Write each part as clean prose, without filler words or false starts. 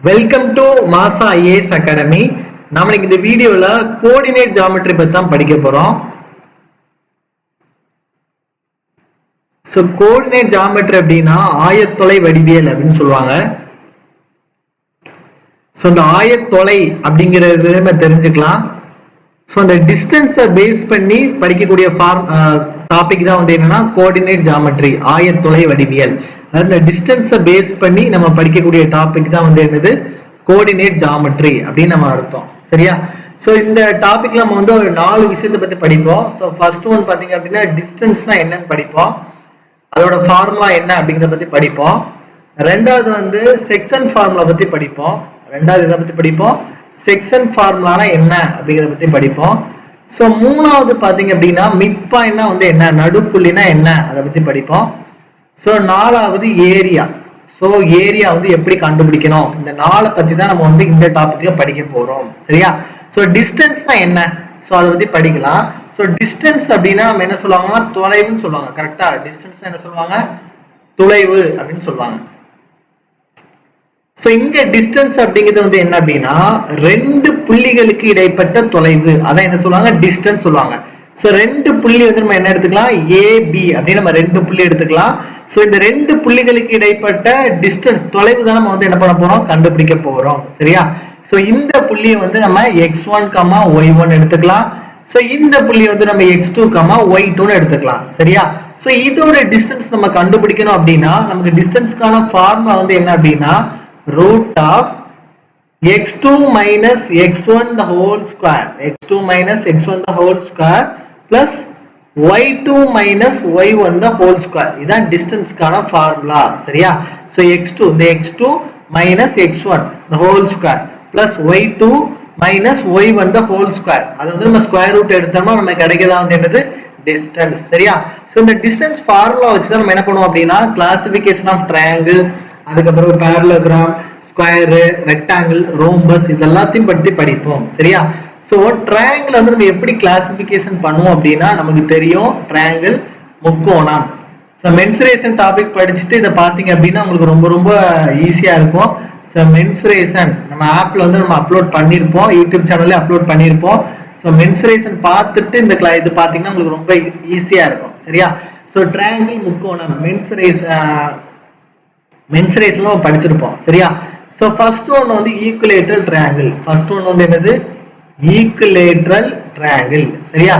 Welcome to மாசா IAS academy. நாம இந்த வீடியோல கோஆர்டினேட் ஜியோமெட்ரி பத்தி தான் படிக்க போறோம். சோ கோஆர்டினேட் ஜியோமெட்ரி அப்படின்னா ஆயத்தொலை வடிவியல் அப்படின்னு சொல்லுவாங்க. சோ இந்த ஆயத்தொலை அப்படிங்கறது நம்ம தெரிஞ்சுக்கலாம். சோ அந்த டிஸ்டன்ஸை பேஸ் பண்ணி படிக்கக்கூடிய டாபிக் தான் என்னன்னா கோஆர்டினேட் ஜியோமெட்ரி, ஆயத்தொலை வடிவியல். அந்த டிஸ்டன்ஸை பேஸ் பண்ணி நம்ம படிக்கக்கூடிய டாபிக் தான் என்னது கோஆர்டினேட் ஜியோமெட்ரி அப்படின்னு நம்ம அர்த்தம். சரியா? சோ இந்த டாபிக்ல நம்ம ஒரு 4 விஷயத்தை பத்தி படிப்போம். சோ ஃபர்ஸ்ட் ஒன் பாத்தீங்க அப்படின்னா டிஸ்டன்ஸ்னா என்னன்னு படிப்போம், அதோட ஃபார்முலா என்ன அப்படிங்கறத பத்தி படிப்போம். ரெண்டாவது செக்ஷன் ஃபார்முலா பத்தி படிப்போம். இதை பத்தி படிப்போம், செக்ஷன் ஃபார்முலானா என்ன அப்படிங்கறத பத்தி படிப்போம். சோ மூணாவது பாத்தீங்க அப்படின்னா மிட் பாயிண்ட்னா என்ன, நடுப்புள்ளினா என்ன, அதை பத்தி படிப்போம். சோ நாலாவது ஏரியா. சோ ஏரியா எப்படி கண்டுபிடிக்கணும், இந்த 4 பத்தி தான் நம்ம இந்த டாபிக்ல படிக்க போறோம். சரியா? சோ டிஸ்டன்ஸ்னா என்ன, சோ அதை பத்தி படிக்கலாம். சோ டிஸ்டன்ஸ் அப்படின்னா நம்ம என்ன சொல்லுவாங்கன்னா தொலைவுன்னு சொல்லுவாங்க. கரெக்டா? டிஸ்டன்ஸ் என்ன சொல்லுவாங்க, தொலைவு அப்படின்னு சொல்லுவாங்க. சோ இங்க டிஸ்டன்ஸ் அப்படிங்கிறது என்ன அப்படின்னா 2 புள்ளிகளுக்கு இடைப்பட்ட தொலைவு, அதான் என்ன சொல்லுவாங்க டிஸ்டன்ஸ் சொல்லுவாங்க. சோ 2 புள்ளி நம்ம என்ன எடுத்துக்கலாம், AB அப்படின்னு நம்ம 2 புள்ளி எடுத்துக்கலாம். சோ இந்த 2 புள்ளிகளுக்கு இடைப்பட்ட டிஸ்டன்ஸ் தொலைவு தான் நம்ம என்ன பண்ண போறோம், கண்டுபிடிக்க போறோம். சரியா? சோ இந்த புள்ளியை நம்ம x1, y1 எடுத்துக்கலாம். சோ இந்த புள்ளி நம்ம x2, y2 எடுத்துக்கலாம். சரியா? சோ இதோட டிஸ்டன்ஸ் நம்ம கண்டுபிடிக்கணும் அப்படின்னா நமக்கு டிஸ்டன்ஸ்க்கான ஃபார்முலா என்ன அப்படின்னா root of x2 minus x1 the whole square, x2 minus x1 the whole square plus y2 minus y1 the whole square. இதான் டிஸ்டன்ஸ்க்கான ஃபார்முலா. சரியா? சோ x2 இந்த x2 minus x1 the whole square plus y2 minus y1 the whole square. அது நம்ம square root எடுத்தோம்னா நமக்கு கிடைக்கதா என்னது distance. சரியா? So இந்த டிஸ்டன்ஸ் ஃபார்முலா வச்சு தான் நம்ம என்ன பண்ணுவோம் அப்படின்னா கிளாசிஃபிகேஷன் ஆஃப் ட்ரையாங்கிள், அதுக்கப்புறம் பேரலோகிராம், ஸ்கொயர், ரெக்டாங்கிள், ரோம்பஸ் இதெல்லாத்தையும் பற்றி படிப்போம். சரியா? சோ ட்ரையாங்கிள் நம்ம எப்படி கிளாசிஃபிகேஷன் பண்ணுவோம் அப்படின்னா நமக்கு தெரியும் ட்ரையாங்கிள், முக்கோணம். சோ மென்சுரேஷன் டாபிக் படிச்சுட்டு இதை பார்த்தீங்க அப்படின்னா உங்களுக்கு ரொம்ப ரொம்ப ஈஸியா இருக்கும். சோ மென்சுரேஷன் நம்ம ஆப்ல நம்ம அப்லோட் பண்ணியிருப்போம், யூடியூப் சேனல்ல அப்லோட் பண்ணியிருப்போம். ஸோ மென்சுரேஷன் பார்த்துட்டு இந்த இது பார்த்தீங்கன்னா உங்களுக்கு ரொம்ப ஈஸியா இருக்கும். சரியா? ஸோ ட்ரையாங்கிள், முக்கோணம், மென்சுரேஷன் படிச்சிருப்போம். சரியா? So first one equilateral triangle. First one என்னது, ஈக்குலேட்டரல் ட்ரையாங்கிள். சரியா?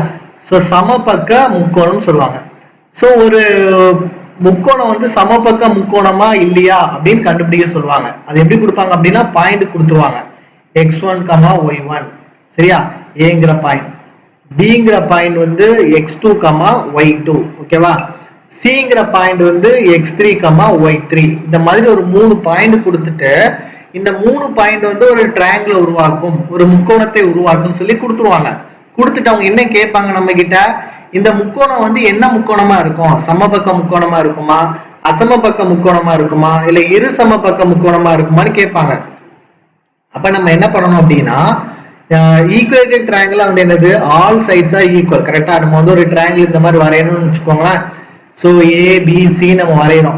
சோ சமபக்க முக்கோணம் சொல்லுவாங்க. சோ ஒரு முக்கோணம் சமபக்க முக்கோணமா இல்லையா அப்படின்னு கண்டுபிடிக்க சொல்லுவாங்க. அது எப்படி கொடுப்பாங்க அப்படின்னா பாயிண்ட் கொடுத்துருவாங்க, x1, y1. சரியா? ஏங்கிற பாயிண்ட், பிங்கிற பாயிண்ட் x2, y2. ஓகேவா? சிங்கிற பாயிண்ட் x3, y3. இந்த மாதிரி ஒரு 3 பாயிண்ட் கொடுத்துட்டு இந்த 3 பாயிண்ட் ஒரு ட்ரையாங்கிளை உருவாக்கும், ஒரு முக்கோணத்தை உருவாக்கும் சொல்லி கொடுத்துருவாங்க. கொடுத்துட்டு அவங்க என்ன கேட்பாங்க நம்ம கிட்ட, இந்த முக்கோணம் என்ன முக்கோணமா இருக்கும், சமபக்க முக்கோணமா இருக்குமா, அசமபக்க முக்கோணமா இருக்குமா, இல்ல இரு சமபக்க முக்கோணமா இருக்குமான்னு கேட்பாங்க. அப்ப நம்ம என்ன பண்ணணும் அப்படின்னா ஈக்குவேட்டட் ட்ரையாங்கிள் என்னது ஆல் சைட்ஸா ஈக்குவல். கரெக்டா? நம்ம ஒரு ட்ரையாங்கிள் இந்த மாதிரி வரையணும்னு வச்சுக்கோங்களேன். சோ ஏபிசி நம்ம வரையறோம்.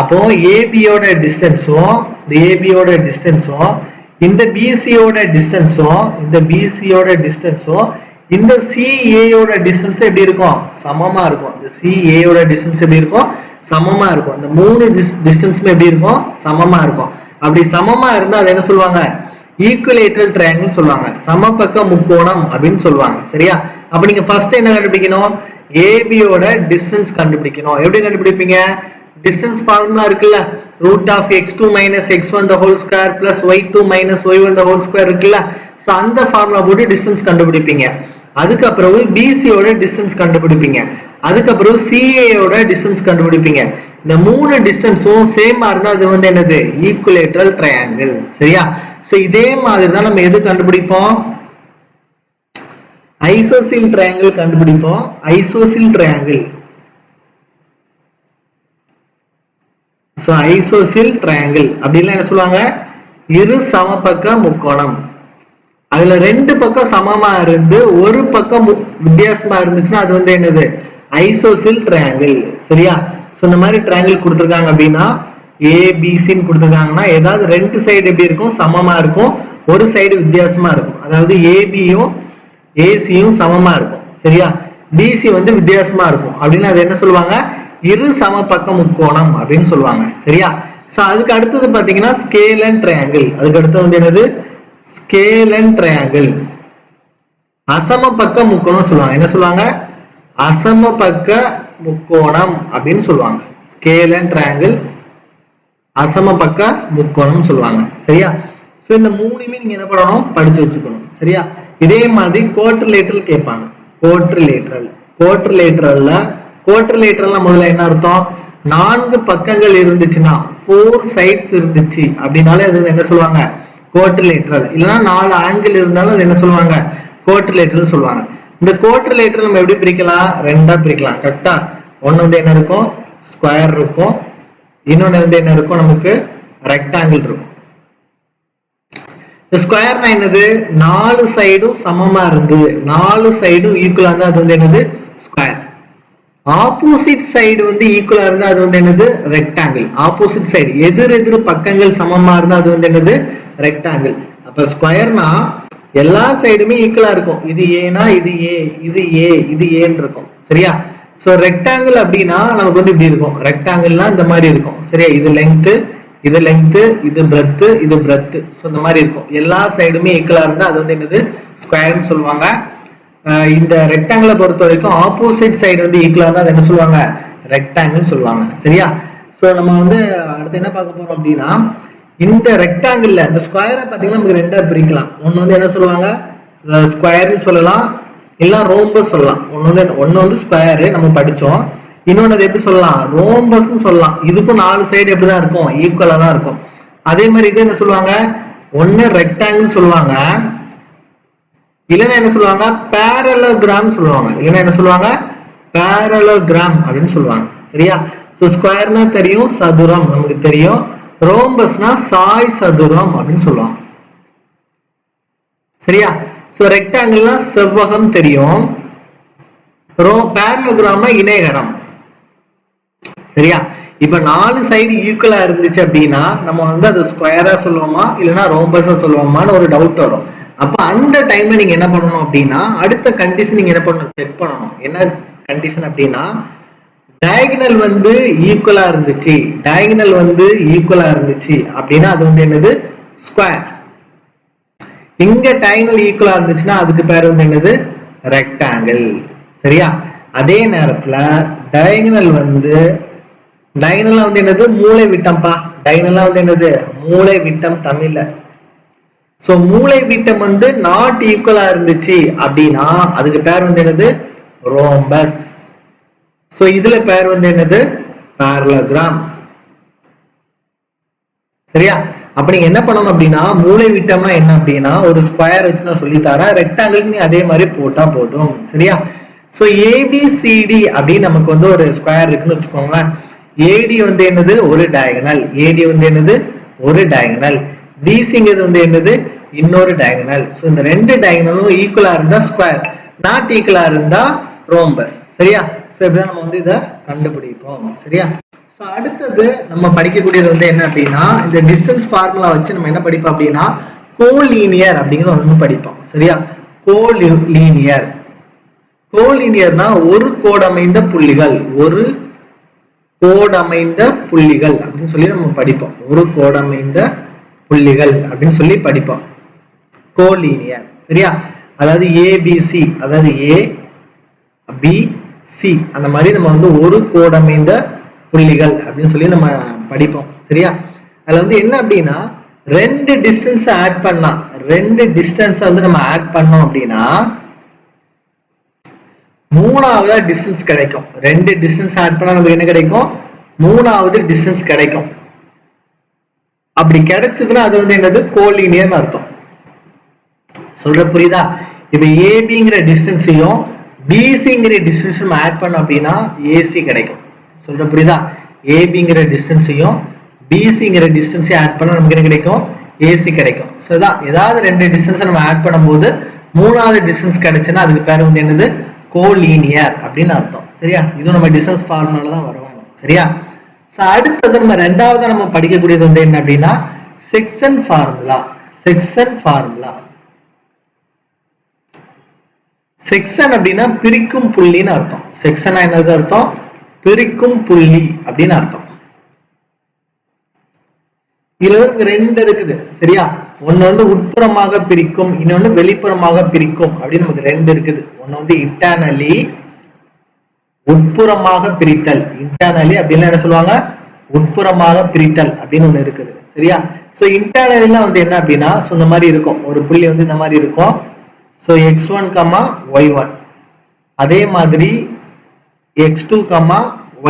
அப்போ ஏபியோட டிஸ்டன்ஸும் இந்த ஏபியோட டிஸ்டன்ஸும் இந்த பிசியோட டிஸ்டன்ஸும் இந்த பிசியோட டிஸ்டன்ஸும் இந்த சிஏயோட டிஸ்டன்ஸ் எப்படி இருக்கும், சமமா இருக்கும். இந்த சிஏயோட டிஸ்டன்ஸ் எப்படி இருக்கும், சமமா இருக்கும். இந்த 3 டிஸ்டன்ஸுமே எப்படி இருக்கும், சமமா இருக்கும். அப்படி சமமா இருந்தா அது என்ன சொல்லுவாங்க, ஈக்குவலேட்டரல் ட்ரையாங்கிள் சொல்லுவாங்க, சமபக்க முக்கோணம் அப்படின்னு சொல்லுவாங்க. சரியா? அப்ப நீங்க ஃபர்ஸ்ட் என்ன கண்டுபிடிக்கணும், ஏபியோட டிஸ்டன்ஸ் கண்டுபிடிக்கணும். எப்படி கண்டுபிடிப்பீங்க, டிஸ்டன்ஸ் ஃபார்முலா இருக்குல்ல, root of x2 minus x1 the whole square plus y2 minus y1 the whole square இருக்குல்ல. சோ அந்த ஃபார்முலா போட்டு டிஸ்டன்ஸ் கண்டுபிடிப்பீங்க. அதுக்கப்புறம் பிசியோட டிஸ்டன்ஸ் கண்டுபிடிப்பீங்க. அதுக்கப்புறம் சிஏயோட டிஸ்டன்ஸ் கண்டுபிடிப்பீங்க. இந்த 3 டிஸ்டன்ஸும் சேமா இருந்தா அது என்னது ஈக்குவலேட்டரல் ட்ரையாங்கிள். சரியா? சோ இதே மாதிரி தான் நம்ம எது கண்டுபிடிப்போம், ஐசோசில் ட்ரையாங்கிள் கண்டுபிடிப்போம். ஐசோசில் ட்ரையாங்கிள். சோ ஐசோசில் ட்ரையாங்கிள் அப்படின்னா என்ன சொல்லுவாங்க, இரு சமபக்க முக்கோணம். அதுல 2 பக்கம் சமமா இருந்து ஒரு பக்கம் வித்தியாசமா இருந்துச்சுன்னா அது என்னது ஐசோசில் ட்ரையாங்கிள். சரியா? சோ இந்த மாதிரி ட்ரையாங்கிள் கொடுத்துருக்காங்க அப்படின்னா ஏபிசின்னு கொடுத்துருக்காங்கன்னா ஏதாவது ரெண்டு சைடு எப்படி இருக்கும், சமமா இருக்கும், ஒரு சைடு வித்தியாசமா இருக்கும். அதாவது ஏபியும் ஏசியும் சமமா இருக்கும். சரியா, பிசி வந்து வித்தியாசமா இருக்கும் அப்படின்னு அது என்ன சொல்லுவாங்க, இரு சமபக்க முக்கோணம் அப்படின்னு சொல்லுவாங்க. சரியா, சோ அதுக்கு அடுத்தது பாத்தீங்கன்னா ஸ்கேல் அண்ட் ட்ரையாங்கிள். அதுக்கு அடுத்தது வந்து என்னது, ஸ்கேல் அண்ட் ட்ரையாங்கிள். அசமபக்க முக்கோணம் சொல்லுவாங்க. என்ன சொல்லுவாங்க, அசமபக்க முக்கோணம் அப்படின்னு சொல்லுவாங்க. ஸ்கேல் அண்ட் ட்ரையாங்கிள், அசமபக்க முக்கோணம் சொல்லுவாங்க. சரியா, சோ இந்த மூணுமே நீங்க என்ன பண்ணணும், படிச்சு வச்சுக்கணும். சரியா, இதே மாதிரி கோட்ரிலேட்டரல் கேட்பாங்க. கோட்ரிலேட்டரல், கோட்ரிலேட்டரல்ல முதல்ல என்ன அர்த்தம், 4 பக்கங்கள் இருந்துச்சுன்னா, 4 சைட்ஸ் இருந்துச்சு அப்படின்னாலே அது என்ன சொல்லுவாங்க, கோட்ரிலேட்டரல். இல்லைன்னா 4 ஆங்கிள் இருந்தாலும் அது என்ன சொல்லுவாங்க, கோட்ரிலேட்டரல் சொல்லுவாங்க. இந்த கோட்ரிலேட்டரல் நம்ம எப்படி பிரிக்கலாம், ரெண்டா பிரிக்கலாம். கரெக்டா, ஒன்னு வந்து என்ன இருக்கும், ஸ்கொயர் இருக்கும், இன்னொன்னு வந்து என்ன இருக்கும், நமக்கு ரெக்டாங்கிள் இருக்கும். ஸ்கொயர்னா என்னது, 4 சைடும் சமமா இருந்து 4 சைடும் ஈக்குவலா இருந்தா அது வந்து என்னது, ஸ்கொயர். ஆப்போசிட் சைடு வந்து ஈக்குவலா இருந்தா அது வந்து என்னது, ரெக்டாங்கிள். ஆப்போசிட் சைடு எதிர் எதிர் பக்கங்கள் சமமா இருந்தா அது வந்து என்னது, ரெக்டாங்கிள். அப்ப ஸ்கொயர்னா எல்லா சைடுமே ஈக்குவலா இருக்கும். இது ஏனா இது ஏ, இது ஏ, இது ஏன்னு இருக்கும். சரியா, சோ ரெக்டாங்கிள் அப்படின்னா நமக்கு வந்து இப்படி இருக்கும். ரெக்டாங்கிள்னா இந்த மாதிரி இருக்கும். சரியா, இது லெங்த், இது லெங்த், இது பிரெத், இது பிரெத். சோ இந்த மாதிரி இருக்கும். எல்லா சைடுமே ஈக்குவலா இருந்தா அது வந்து என்னது, ஸ்கொயர்னு சொல்லுவாங்க. இந்த ரெக்டாங்கிளை பொறுத்த வரைக்கும் ஆப்போசிட் சைடு வந்து ஈக்குவலா இருந்தா அது என்ன சொல்லுவாங்க, ரெக்டாங்கிள் சொல்லுவாங்க. சரியா, சோ நம்ம வந்து அடுத்து என்ன பார்க்க போறோம் அப்படின்னா, இந்த ரெக்டாங்கிள் இந்த ஸ்கொயரை பாத்தீங்கன்னா நமக்கு ரெண்டா பிரிக்கலாம். ஒன்னு வந்து என்ன சொல்லுவாங்க, ஸ்கொயர்னு சொல்லலாம், இல்ல ரோம்பஸ் சொல்லலாம். ஒன்னு வந்து ஸ்கொயர் நம்ம படிச்சோம், இன்னொன்னு எப்படி சொல்லலாம், ரோம்பஸ் சொல்லலாம். இதுக்கும் 4 சைடு எப்படிதான் இருக்கும், ஈக்குவலா தான் இருக்கும். அதே மாதிரி இது என்ன சொல்லுவாங்க, ஒன்னு ரெக்டாங்கிள் சொல்லுவாங்க, இல்லைன்னா என்ன சொல்லுவாங்க, பேரலோகிராம் சொல்லுவாங்க. இல்லைன்னா என்ன சொல்லுவாங்க, பேரலோகிராம் அப்படின்னு சொல்லுவாங்க. சரியா, சோ ஸ்கொயர்னா தெரியும், சதுரம் நமக்கு தெரியும். ரோம்பஸ்னா சாய் சதுரம் அப்படின்னு சொல்லுவாங்க. சரியா, சோ ரெக்டாங்கிள்னா செவ்வகம் தெரியும், பேரலோகிராம்னா இணைகரம். சரியா, இப்ப 4 சைடு ஈக்குவலா இருந்துச்சு அப்படின்னா நம்ம வந்து அது ஸ்கொயரா சொல்லுவோமா இல்லைன்னா ரோம்பஸா சொல்லுவோமான்னு ஒரு டவுட் வரும். அப்ப அந்த டைம்ல நீங்க என்ன பண்ணணும் அப்படின்னா, அடுத்த கண்டிஷன் நீங்க என்ன பண்ணணும், செக் பண்ணணும். என்ன கண்டிஷன் அப்படின்னா, டயகனல் வந்து ஈக்குவலா இருந்துச்சு, டயகனல் வந்து ஈக்குவலா இருந்துச்சு அப்படின்னா அது வந்து என்னது, ஸ்கொயர். இங்க டயகனல் ஈக்குவலா இருந்துச்சுன்னா அதுக்கு பேர் வந்து என்னது, ரெக்டாங்கிள். சரியா, அதே நேரத்துல டயகனல் வந்து என்னது, மூளை விட்டம்பா. டயகனலா வந்து என்னது, மூளை விட்டம் தமிழ்ல. சோ மூளை விட்டம் வந்து நாட் ஈக்குவலா இருந்துச்சு அப்படின்னா அதுக்கு பேர் வந்து என்னது, ரோம்பஸ். சோ இதுல பேர் வந்து என்னது, பேரலோகிராம். சரியா, அப்ப நீங்க என்ன பண்ணணும் அப்படின்னா, மூளை விட்டம்னா என்ன அப்படின்னா ஒரு ஸ்கொயர் வச்சு நான் சொல்லி தரேன், ரெக்டாங்கிள் நீ அதே மாதிரி போட்டா போதும். சரியா, சோ ஏபிசிடி அப்படின்னு நமக்கு வந்து ஒரு ஸ்கொயர் இருக்குன்னு வச்சுக்கோங்க. ஏடி வந்து என்னது, ஒரு டயகனல். ஏடி வந்து என்னது, ஒரு டயகனல். பிசிங்கிறது வந்து என்னது, இன்னொரு டயகனல். சோ இந்த ரெண்டு டயகனலும் ஈக்குவலா இருந்தா ஸ்கொயர், நாட் ஈக்குவலா இருந்தா ரோம்பஸ். சரியா, சோ இப்படிதான் நம்ம வந்து இதை கண்டுபிடிப்போம். சரியா, சோ அடுத்தது நம்ம படிக்கக்கூடியது வந்து என்ன அப்படின்னா, இந்த டிஸ்டன்ஸ் ஃபார்முலா வச்சு நம்ம என்ன படிப்போம் அப்படின்னா, கோலீனியர் அப்படிங்கிறது வந்து படிப்போம். சரியா, கோலீனியர். கோலீனியர்னா ஒரு கோடமைந்த புள்ளிகள், ஒரு கோடமைந்த புள்ளிகள் அப்படின்னு சொல்லி நம்ம படிப்போம். ஒரு கோடமைந்த புள்ளிகள் அப்படின்னு சொல்லி படிப்போம், கோலீனியர். சரியா, அதாவது ஏபிசி, அதாவது ஏ பி சி அந்த மாதிரி நம்ம வந்து ஒரு கோடமைந்த புள்ளிகள் அப்படின்னு சொல்லி நம்ம படிப்போம். சரியா, அதுல வந்து என்ன அப்படின்னா, ரெண்டு டிஸ்டன்ஸ் ஆட் பண்ணா, ரெண்டு டிஸ்டன்ஸ் வந்து நம்ம ஆட் பண்ணோம் அப்படின்னா மூணாவது டிஸ்டன்ஸ் கிடைக்கும். ரெண்டு டிஸ்டன்ஸ் ஆட் பண்ணா நமக்கு என்ன கிடைக்கும், மூணாவது டிஸ்டன்ஸ் கிடைக்கும். அப்படி கிடைச்சதுன்னா அது வந்து என்னது, கோலீனியர்னு அர்த்தம். சொல்ற புரியுதா, இப்ப ஏபிங்கிற டிஸ்டன்ஸையும் பிசிங்கிற டிஸ்டன்ஸ் நம்ம ஆட் பண்ணோம் அப்படின்னா ஏசி கிடைக்கும். சொல்ற புரியுதா, ஏபிங்கிற டிஸ்டன்ஸையும் பிசிங்கிற டிஸ்டன்ஸையும் ஆட் பண்ணா நமக்கு என்ன கிடைக்கும், ஏசி கிடைக்கும். ஸோ இதான், ஏதாவது ரெண்டு டிஸ்டன்ஸை நம்ம ஆட் பண்ணும்போது மூணாவது டிஸ்டன்ஸ் கிடைச்சுன்னா அதுக்கு பேர் வந்து என்னது, கோலீனியர் அப்படின்னு அர்த்தம். சரியா, இது நம்ம டிஸ்டன்ஸ் ஃபார்முலால தான் வருவாங்க. சரியா, அடுத்தது நம்ம ரெண்டாவது நம்ம படிக்கக்கூடியது வந்து என்ன அப்படின்னா section formula. Section formula. Section அப்படின்னா பிரிக்கும் புள்ளின்னு அர்த்தம். செக்ஷன் என்னது அர்த்தம்? பிரிக்கும் புள்ளி அப்படின்னு அர்த்தம். இதுல ரெண்டு இருக்குது சரியா. ஒன்னு வந்து உட்புறமாக பிரிக்கும், இன்னொன்னு வெளிப்புறமாக பிரிக்கும் அப்படின்னு நமக்கு ரெண்டு இருக்குது. ஒன்னு வந்து இன்டர்னலி உட்புறமாக பிரித்தல், இன்டர்னலி அப்படின்னு என்ன சொல்லுவாங்க, உட்புறமாக பிரித்தல் அப்படின்னு ஒண்ணு இருக்குது சரியா. சோ இன்டர்னலில வந்து என்ன அப்படின்னா இந்த மாதிரி இருக்கும், ஒரு புள்ளி வந்து இந்த மாதிரி இருக்கும். சோ x1, y1, அதே மாதிரி x2,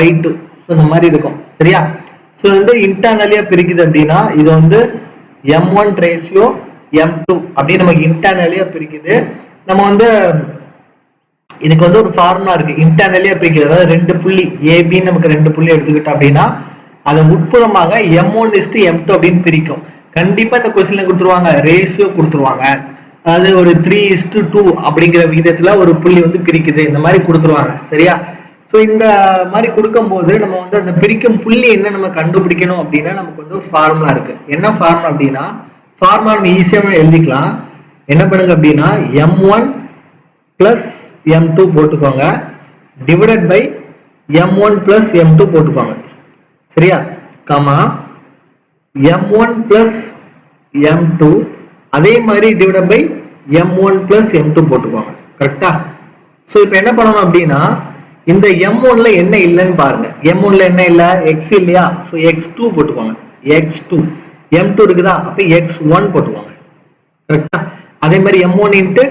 y2 இந்த மாதிரி இருக்கும் சரியா. சோ வந்து இன்டர்னலியா பிரிக்குது அப்படின்னா இது வந்து m1 ரேஷியோ m2 அப்படின்னு நமக்கு இன்டர்னலியா பிரிக்குது. நம்ம வந்து இதுக்கு வந்து ஒரு ஃபார்முலா இருக்கு, இன்டர்னலியா பிரிக்குது. அதாவது ரெண்டு புள்ளி AB நமக்கு ரெண்டு புள்ளி எடுத்துக்கிட்டோம் அப்படின்னா அதை உட்புறமாக m1:m2 அப்படின்னு பிரிக்கும். கண்டிப்பா இந்த கொஸ்டின்ல கொடுத்துருவாங்க, ரேஷியோ கொடுத்துருவாங்க. அதாவது ஒரு 3:2 அப்படிங்கிற விகிதத்துல ஒரு புள்ளி வந்து பிரிக்குது, இந்த மாதிரி கொடுத்துருவாங்க சரியா. ஸோ இந்த மாதிரி கொடுக்கும்போது நம்ம வந்து அந்த பிரிக்கும் புள்ளி என்ன நம்ம கண்டுபிடிக்கணும் அப்படின்னா நமக்கு வந்து ஃபார்முலா இருக்கு. என்ன ஃபார்முலா அப்படின்னா, ஃபார்முலா நம்ம ஈஸியாக எழுதிக்கலாம். என்ன பண்ணுங்க அப்படின்னா m1 plus m2 போட்டுக்கோங்க, divided by m1 plus m2 போட்டுக்கோங்க சரியா. கமா m1 plus m2 அதே மாதிரி divided by m1 plus m2 போட்டுக்கோங்க கரெக்டா. ஸோ இப்போ என்ன பண்ணணும் அப்படின்னா இந்த m1ல என்ன இல்லைன்னு பாருங்க. m1ல என்ன இல்ல, x இல்லையா. ஸோ x2 போட்டுக்கோங்க, x2. m2 இருக்குதா, அப்ப x1 போட்டுக்கோங்க கரெக்டா. அதே மாதிரி m1 into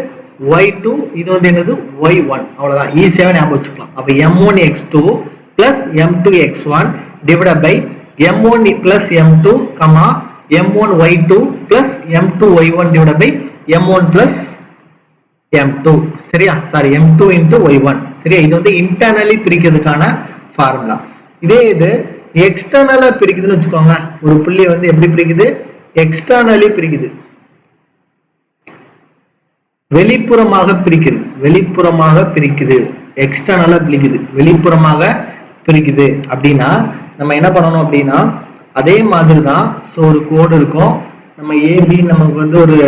y2, இது வந்து என்னது y1, அவ்வளவுதான். ஈஸியாவே ஞாபகம் வச்சுக்கலாம். அப்ப m1 x2 plus m2 x1 divided by m1 plus m2, m1 y2 plus m2 y1 divided by m1 plus m2 சரியா. சாரி, m2 into y1 சரியா. இது வந்து இன்டர்னலி பிரிக்கிறதுக்கான ஃபார்முலா. இதே இது எக்ஸ்டர்னலா பிரிக்குதுன்னு வச்சுக்கோங்க. ஒரு புள்ளி வந்து எப்படி பிரிக்குது, எக்ஸ்டர்னலி பிரிக்குது, வெளிப்புறமாக பிரிக்குது, வெளிப்புறமாக பிரிக்குது, எக்ஸ்டர்னலா பிரிக்குது, வெளிப்புறமாக பிரிக்குது அப்படின்னா நம்ம என்ன பண்ணணும் அப்படின்னா அதே மாதிரி தான். ஸோ ஒரு கோடு இருக்கும், நம்ம ஏபி நமக்கு வந்து ஒரு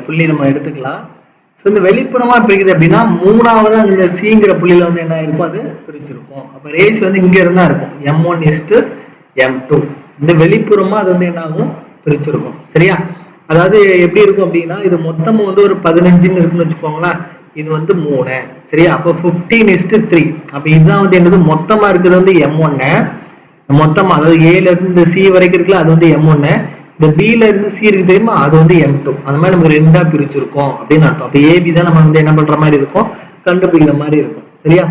புள்ளி நம்ம எடுத்துக்கலாம். ஸோ இந்த வெளிப்புறமா பிரிக்குது அப்படின்னா மூணாவது இந்த சிங்கிற புள்ளியில வந்து என்ன இருக்கும், அது பிரிச்சிருக்கும். அப்ப ரேஸ் வந்து இங்க இருந்தா இருக்கும், m1:m2. இந்த வெளிப்புறமா அது வந்து என்ன ஆகும், பிரிச்சிருக்கும் சரியா. அதாவது எப்படி இருக்கும் அப்படின்னா இது மொத்தமும் வந்து ஒரு 15 இருக்குன்னு வச்சுக்கோங்களேன். இது வந்து 3 சரியா. அப்போ 15:3. அப்ப இதுதான் வந்து என்னது மொத்தமா இருக்குது வந்து m1. மொத்தமா அதாவது ஏல இருந்து சி வரைக்கும் இருக்குல்ல, அது வந்து m1. இந்த பில இருந்து சி இருக்கு தெரியுமா, அது வந்து m2. அந்த மாதிரி நமக்கு ரெண்டா பிரிச்சிருக்கோம் அப்படின்னு அர்த்தம். அப்ப ஏபி தான் நம்ம வந்து என்ன பண்ற மாதிரி இருக்கும், கண்டுபிடிக்கிற மாதிரி இருக்கும் சரியா.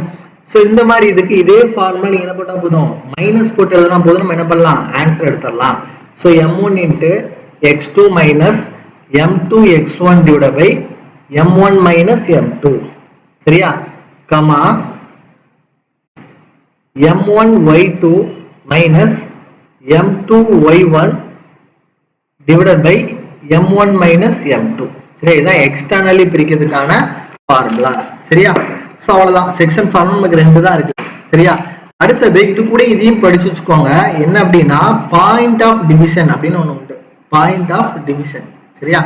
சோ இந்த மாதிரி இதுக்கு இதே ஃபார்முலா நீங்க என்ன பண்ணா போதும், மைனஸ் போட்டு எழுதினா போதும், நம்ம என்ன பண்ணலாம், ஆன்சர் எடுத்துடலாம். So m1 into x2 minus m2 x1 divided by m1 minus m2 சரியா. Comma m1 y2 minus m2 y1 divided by m1 minus m2 சரியா. இதான் எக்ஸ்டர்னலி பிரிக்கிறதுக்கான ஃபார்முலா சரியா. சோ அவ்வளவுதான், செக்ஷன் ஃபார்முலா நமக்கு ரெண்டு தான் இருக்கு சரியா. அடுத்தது இது கூட இதையும் படிச்சு வச்சுக்கோங்க. என்ன அப்படின்னா பாயிண்ட் ஆஃப் டிவிஷன் அப்படின்னு ஒண்ணு உண்டு, பாயிண்ட் ஆஃப் டிவிஷன் சரியா.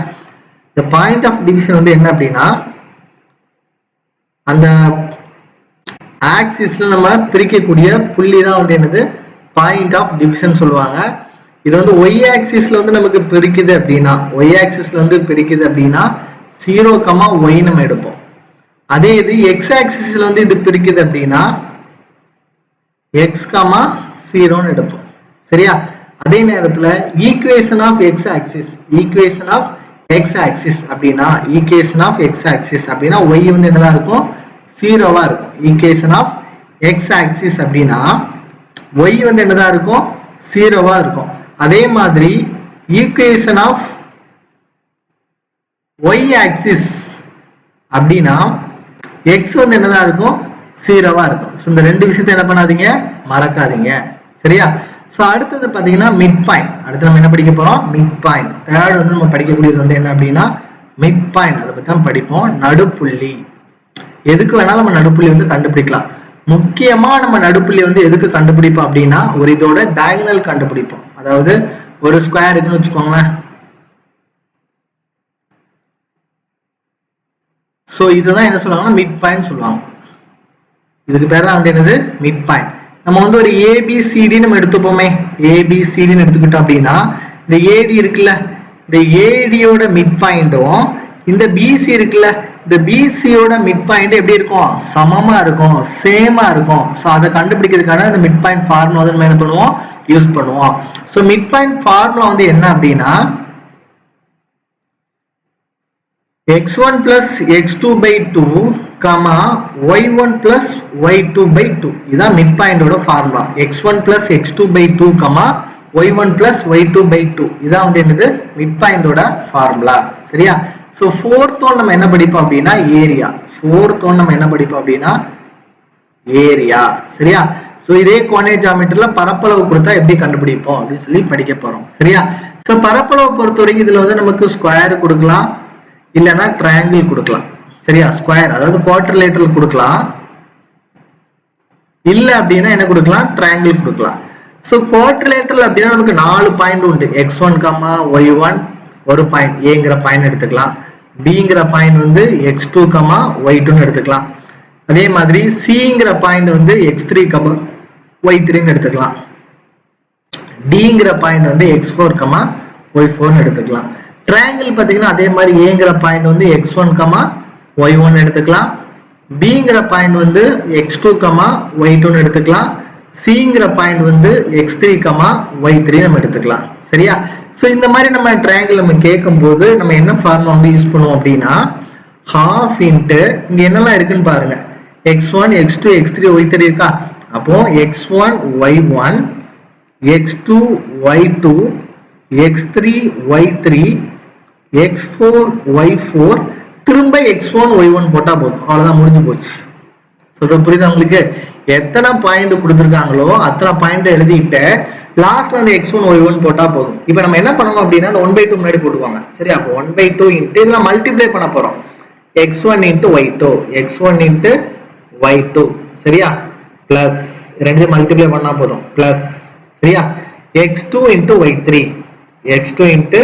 இந்த பாயிண்ட் ஆஃப் டிவிஷன் வந்து என்ன அப்படின்னா அந்த ஆக்சிஸ்ல நம்ம பிரிக்கக்கூடிய புள்ளி தான் வந்து என்னது, பாயிண்ட் ஆஃப் டிவிஷன் சொல்லுவாங்க. இது வந்து ஒய் ஆக்சிஸ்ல வந்து நமக்கு பிரிக்குது அப்படின்னா, ஒய் ஆக்சிஸ்ல வந்து பிரிக்குது அப்படின்னா 0, y நம்ம எடுப்போம். அதே இது எக்ஸ் ஆக்சிஸ்ல வந்து இது பிரிக்குது அப்படின்னா x, 0 எடுப்போம் சரியா. அதே நேரத்துல equation of X axis, equation of X axis அப்படின்னா, ஈக்குவேஷன் ஆஃப் எக்ஸ் ஆக்சிஸ் அப்படின்னா y வந்து என்னதான் இருக்கும், 0வா இருக்கும். ஈக்குவேஷன் ஆஃப் எக்ஸ் ஆக்சிஸ் அப்படின்னா y வந்து என்னதான் இருக்கும், 0வா இருக்கும். அதே மாதிரி ஈக்குவேஷன் ஆஃப் y ஆக்சிஸ் அப்படின்னா x வந்து என்னதான் இருக்கும், 0வா இருக்கும். ஸோ இந்த ரெண்டு விஷயத்தை என்ன பண்ணாதீங்க, மறக்காதீங்க சரியா. ஸோ அடுத்தது பார்த்தீங்கன்னா மிட் பாயிண்ட். அடுத்து நம்ம என்ன படிக்க போறோம், மிட் பாயிண்ட். தேர்ட் வந்து நம்ம படிக்கக்கூடியது வந்து என்ன அப்படின்னா மிட் பாயிண்ட், அதை பத்தி தான் படிப்போம். நடுப்புள்ளி, எதுக்கு வேணாலும் நம்ம நடுப்புள்ளி வந்து கண்டுபிடிக்கலாம். முக்கியமா நம்ம நடுப்புள்ளி வந்து எதுக்கு கண்டுபிடிப்போம் அப்படின்னா ஒரு இதோட டயகனல் கண்டுபிடிப்போம். அதாவது ஒரு ஸ்கொயர் இருக்குன்னு வச்சுக்கோங்களேன். சோ இதுதான் என்ன சொல்லுவாங்கன்னா மிட் பாயிண்ட் சொல்லுவாங்க. இதுக்கு பேர் தான் வந்து என்னது மிட் பாயிண்ட். நம்ம வந்து ஒரு ஏபிசிடி நம்ம எடுத்துப்போமே, ஏபிசிடின்னு எடுத்துக்கிட்டோம் அப்படின்னா இந்த ஏடி இருக்குல்ல, இந்த ஏடியோட மிட் பாயிண்டும் இந்த பிசி இருக்குல்ல, இந்த பிசியோட மிட் பாயிண்ட் எப்படி இருக்கும், சமமா இருக்கும், சேமா இருக்கும். ஸோ அதை கண்டுபிடிக்கிறதுக்கான இந்த மிட் பாயிண்ட் ஃபார்முலா வந்து நம்ம என்ன பண்ணுவோம், யூஸ் பண்ணுவோம். ஸோ மிட் பாயிண்ட் ஃபார்முலா வந்து என்ன அப்படின்னா x1 plus x2 by 2 comma y1 plus y2 by 2 இதான் மிட் பாயிண்டோட formula. x1 plus x2 by 2 comma y1 plus y2 by 2 இதான் வந்து என்னது மிட் பாயிண்டோட ஃபார்முலா. சரியா? சோ fourth one நம்ம என்ன படிப்போம் அப்படின்னா ஏரியா. fourth one நம்ம என்ன படிப்போம் அப்படின்னா ஏரியா. சரியா? சோ இதே கோஆர்டினேட் ஜியோமெட்ரில பரப்பளவு கொடுத்தா எப்படி கண்டுபிடிப்போம் அப்படின்னு சொல்லி படிக்க போறோம். சரியா? சோ பரப்பளவு பொறுத்தவரைக்கும் இதுல வந்து நமக்கு ஸ்கொயர் கொடுக்கலாம், இல்லனா ட்ரையாங்கிள் கொடுக்கலாம். சரியா? ஸ்கொயர் அதாவது குவாட்ரிலேட்டரல் கொடுக்கலாம், இல்ல அப்படின்னா என்ன கொடுக்கலாம், ட்ரையாங்கிள் கொடுக்கலாம். சோ குவாட்ரிலேட்டரல் அப்படின்னா நமக்கு 4 பாயிண்ட் உண்டு. x1, y1 ஒரு பாயிண்ட் ஏங்கிற பாயிண்ட் எடுத்துக்கலாம், பிங்கிற பாயிண்ட் வந்து x2, y2 எடுத்துக்கலாம். அதே மாதிரி சிங்கிற பாயிண்ட் வந்து x3, y3 எடுத்துக்கலாம். டிங்கிற பாயிண்ட் வந்து x4, y4 எடுத்துக்கலாம். ட்ரையாங்கிள் பாத்தீங்கன்னா அதே மாதிரி ஏங்கிற பாயிண்ட் வந்து x1, y1 எடுத்துக்கலாம், பிங்கிற பாயிண்ட் வந்து x2, y2 எடுத்துக்கலாம், சிங்கிற பாயிண்ட் வந்து x3, y3 நம்ம எடுத்துக்கலாம். சரியா? சோ இந்த மாதிரி நம்ம ட்ரையாங்கிள் நம்ம கேட்கும் போது நம்ம என்ன ஃபார்முலா வந்து யூஸ் பண்ணுவோம் அப்படின்னா half into இங்க என்னெல்லாம் இருக்குன்னு பாருங்க, x1, x2, x3, y3 இருக்கா. அப்போ x1, y1, x2, y2, x3, y3, x4, y4 திரும்ப x1, y1 போட்டா போதும். அவ்வளவுதான், முடிஞ்சு போச்சு. சொல்ற புரியுதா உங்களுக்கு? எத்தனை பாயிண்ட் கொடுத்துருக்காங்களோ அத்தனை பாயிண்ட் எழுதிட்டு லாஸ்ட்ல அந்த x1, y1 போட்டா போதும். இப்போ நம்ம என்ன பண்ணணும் அப்படின்னா அந்த 1/2 முன்னாடி போட்டுவாங்க. சரியா? அப்போ 1/2 இன்ட்டு இதெல்லாம் மல்டிப்ளை பண்ண போறோம். x1 into y2, x1 into y2. சரியா? பிளஸ் ரெண்டு மல்டிப்ளை பண்ணா போதும், பிளஸ். சரியா? x2 into y3, x2 into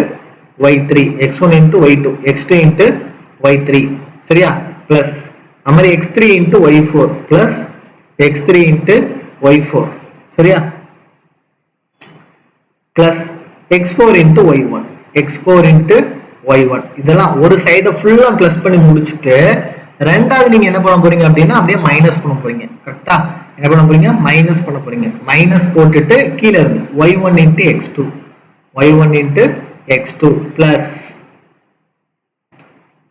y3, x1 into y2, x2 into y3. சரியா? பிளஸ் அது மாதிரி x3 into y4 plus x3 into y4. சரியா? Plus x4 into y1, x4 into y1. இதெல்லாம் ஒரு சைட ஃபுல்லா பிளஸ் பண்ணி முடிச்சுட்டு ரெண்டாவது நீங்க என்ன பண்ண போறீங்க அப்படின்னா அப்படியே மைனஸ் பண்ண போறீங்க. கரெக்டா? என்ன பண்ண போறீங்க, மைனஸ் பண்ண போறீங்க. மைனஸ் போட்டுட்டு கீழ இருந்து y1 into x2, y1 into x2 plus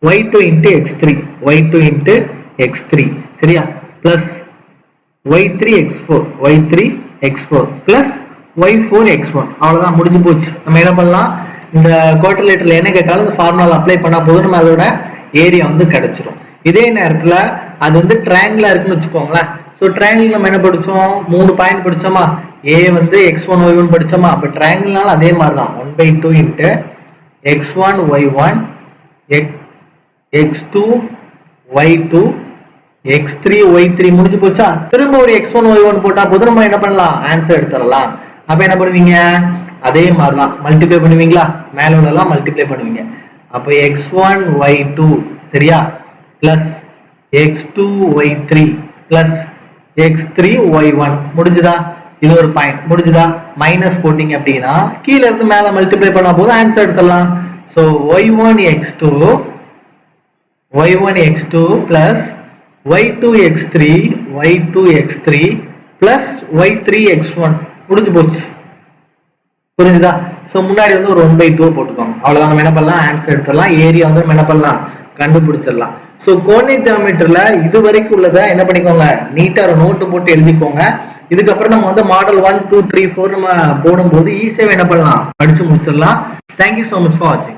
y2 into x3, y2 into x3. சரியா? plus y3 x4, y3 x4 plus y4 x1. அவ்வளவுதான், முடிஞ்சு போச்சு. நம்ம என்ன பண்ணலாம், இந்த குவாட்ரிலேட்டரல் என்ன கேட்டாலும் இந்த ஃபார்முலா அப்ளை பண்ணா போதும், நம்ம அதோட ஏரியா வந்து கிடைச்சிடும். இதே நேரத்துல அது வந்து ட்ரையாங்கிளா இருக்குன்னு வச்சுக்கோங்களேன். சோ ட்ரையாங்கிள் நம்ம என்ன படிச்சோம், 3 பாயிண்ட் படிச்சோமா, a வந்து x1, y1 படிச்சோமா. அப்ப ட்ரையாங்கிள்னால அதே மாதிரி தான் 1/2 into x1, y1, x2, y2, x3, y3 முடிஞ்சு போச்சா. திரும்ப ஒரு x1, y1 போட்டா போதும், நம்ம என்ன பண்ணலாம், ஆன்சர் எடுத்துடலாம். அப்ப என்ன பண்ணுவீங்க, அதே மாதிரி தான் மல்டிப்ளை பண்ணுவீங்களா, மேல உள்ளலாம் மல்டிப்ளை பண்ணுவீங்க. அப்ப x1, y2 சரியா, plus x2, y3 plus x3, y1 முடிஞ்சுதா. இது ஒரு பாயிண்ட் முடிஞ்சுதா. மைனஸ் போட்டீங்க அப்படின்னா கீழ இருந்து மேல மல்டிப்ளை பண்ணா போதும், ஆன்சர் எடுத்துடலாம். So y1 x2 plus y2 x3, y2 x3 plus y3 x1 முடிஞ்சு போச்சு. புரிஞ்சுதா? சோ முன்னாடி வந்து ஒரு 1/2 போட்டுக்கோங்க. அவ்வளவுதான், நம்ம என்ன பண்ணலாம், ஆன்சர் எடுத்துடலாம். ஏரியா வந்து நம்ம என்ன பண்ணலாம், கண்டுபிடிச்சிடலாம். சோ கோஆர்டினேட் ஜியோமெட்ரில இது வரைக்கும் உள்ளதை என்ன பண்ணிக்கோங்க, நீட்டா ஒரு நோட்டு போட்டு எழுதிக்கோங்க. இதுக்கப்புறம் நம்ம வந்து மாடல் 1, 2, 3, 4 நம்ம போடும்போது ஈஸியா என்ன பண்ணலாம், படிச்சு முடிச்சிடலாம். Thank you so much for watching.